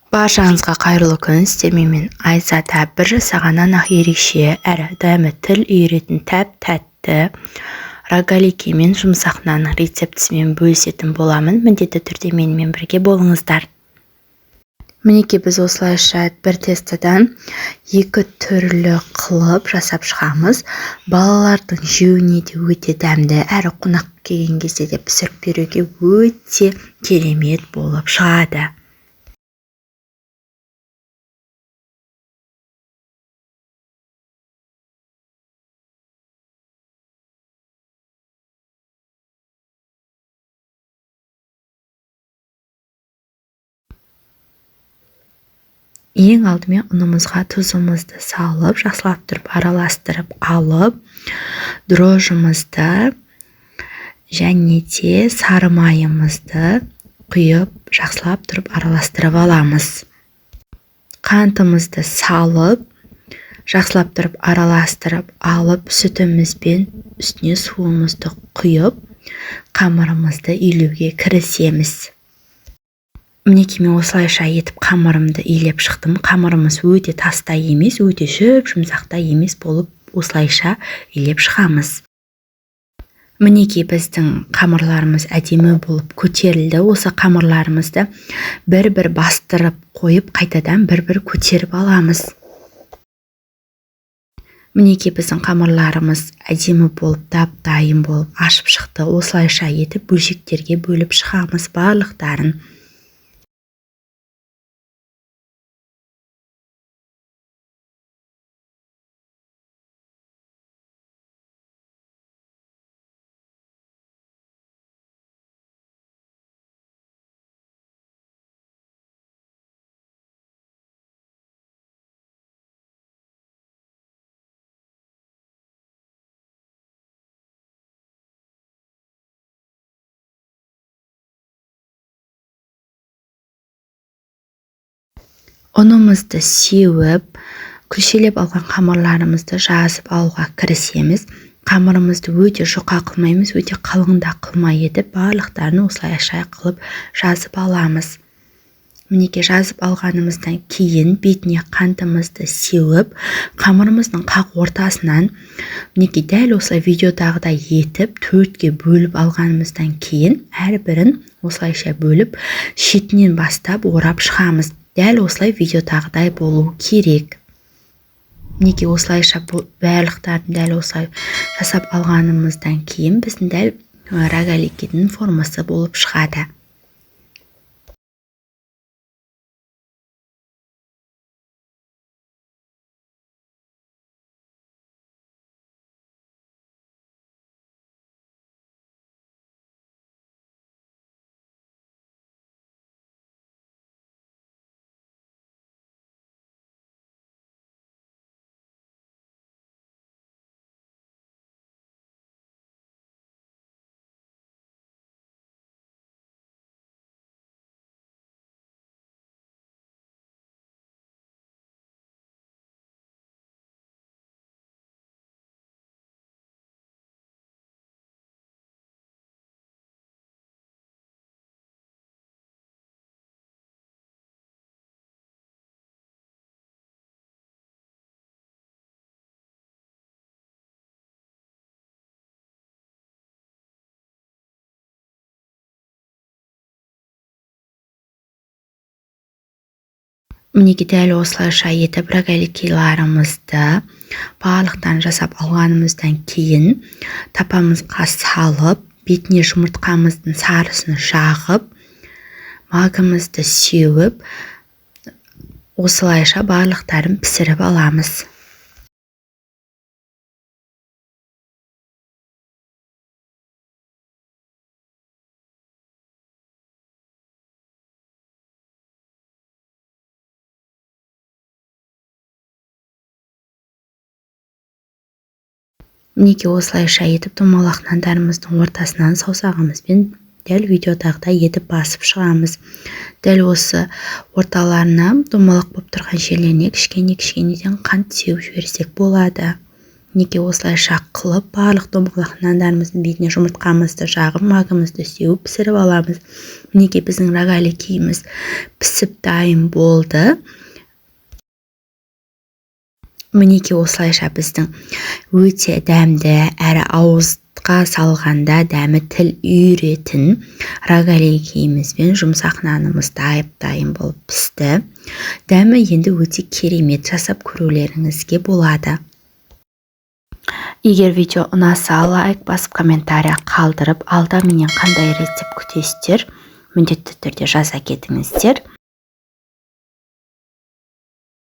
Баршаңызға қайырлы күн. Сіздермен Айзада бір жасағаннан ақ ерекше әрі дәмі тіл үйіретін тәп-тәтті рогалики мен жұмсақ нанның рецептісімен бөлісетін боламын. Міндетті түрде менімен бірге болыңыздар. Мінекей біз осылайша бір тестадан екі түрлі қылып жасап шығамыз. Балалардың жеуіне де өте дәмді, әрі қонақ келген кезде де пісіріп беруге өте керемет болып шығады. Ең алдымен ұнымызға тұзымызды салып, жақсылап тұрып араластырып алып, дрожжымызды және де сары майымызды құйып, жақсылап тұрып араластырып аламыз. Қантымызды салып, жақсылап тұрып араластырып алып, сүтімізбен үстіне суымызды құйып, қамырымызды илеуге кірісеміз. Мінекей мен осылайша етіп қамырымды илеп шықтым. Қамырымыз өте тастай емес, өте жұмсақтай емес болып осылайша илеп шығамыз. Мінекей біздің қамырларымыз әдемі болып көтерілді. Осы қамырларымызды бір-бір бастырып қойып, қайтадан бір-бір көтеріп аламыз. Мінекей біздің қамырларымыз әдемі болып, дап-дайын болып ашып шықты. Осылайша етіп бөлшектерге бөліп шығамыз барлықтарын. Ұнымызды сеуіп, күлшелеп алған қамырларымызды жазып алуға кірісеміз. Қамырымызды өте жұқа қылмаймыз, өте қалың да қылмай етіп, барлықтарын осылайша қылып жазып аламыз. Мінекей жазып алғанымыздан кейін бетіне қантымызды сеуіп, қамырымыздың қақ ортасынан мінекей дәл осылай видеодағыдай етіп, төртке бөліп алғанымыздан кейін әрбірін осылайша бөліп, шетінен бастап орап шығамыз. Дәл осылай видеодағыдай болу керек. Мінекей осылайша барлықтарын дәл осылай жасап алғанымыздан кейін біздің дәл рогаликінің формасы болып шығады. Мінекей дәл осылайша етіп рогаликиларымызды барлықтан жасап алғанымыздан кейін тапамызға салып, бетіне жұмыртқамыздың сарысын жағып, магымызды сеуіп, осылайша барлықтарын пісіріп аламыз. Мінекей осылайша етіп домалақ нандарымыздың ортасынан саусағымызбен дәл видеодағыдай етіп басып шығамыз. Дәл осы орталарына домалақ болып тұрған жерлеріне кішкенеден қант сеуіп жіберсек болады. мінекей осылайша қылып барлық домалақ нандарымыздың бетіне жұмыртқамызды жағып магымызды сеуіп пісіріп аламыз. Мінекей біздің рогаликиіміз пісіп дайын болды. Мінекей осылайша біздің өте дәмді әрі ауызға салғанда дәмі тіл үйіретін рогаликиіміз бен жұмсақ нанымыз дайын болып пісті. Дәмі енді өте керемет, жасап көрулеріңізге болады. Егер видео ұнаса, лайк басып комментария қалдырып, алда менен қандай рецепт күтесіздер, міндетті түрде жаза кетіңіздер.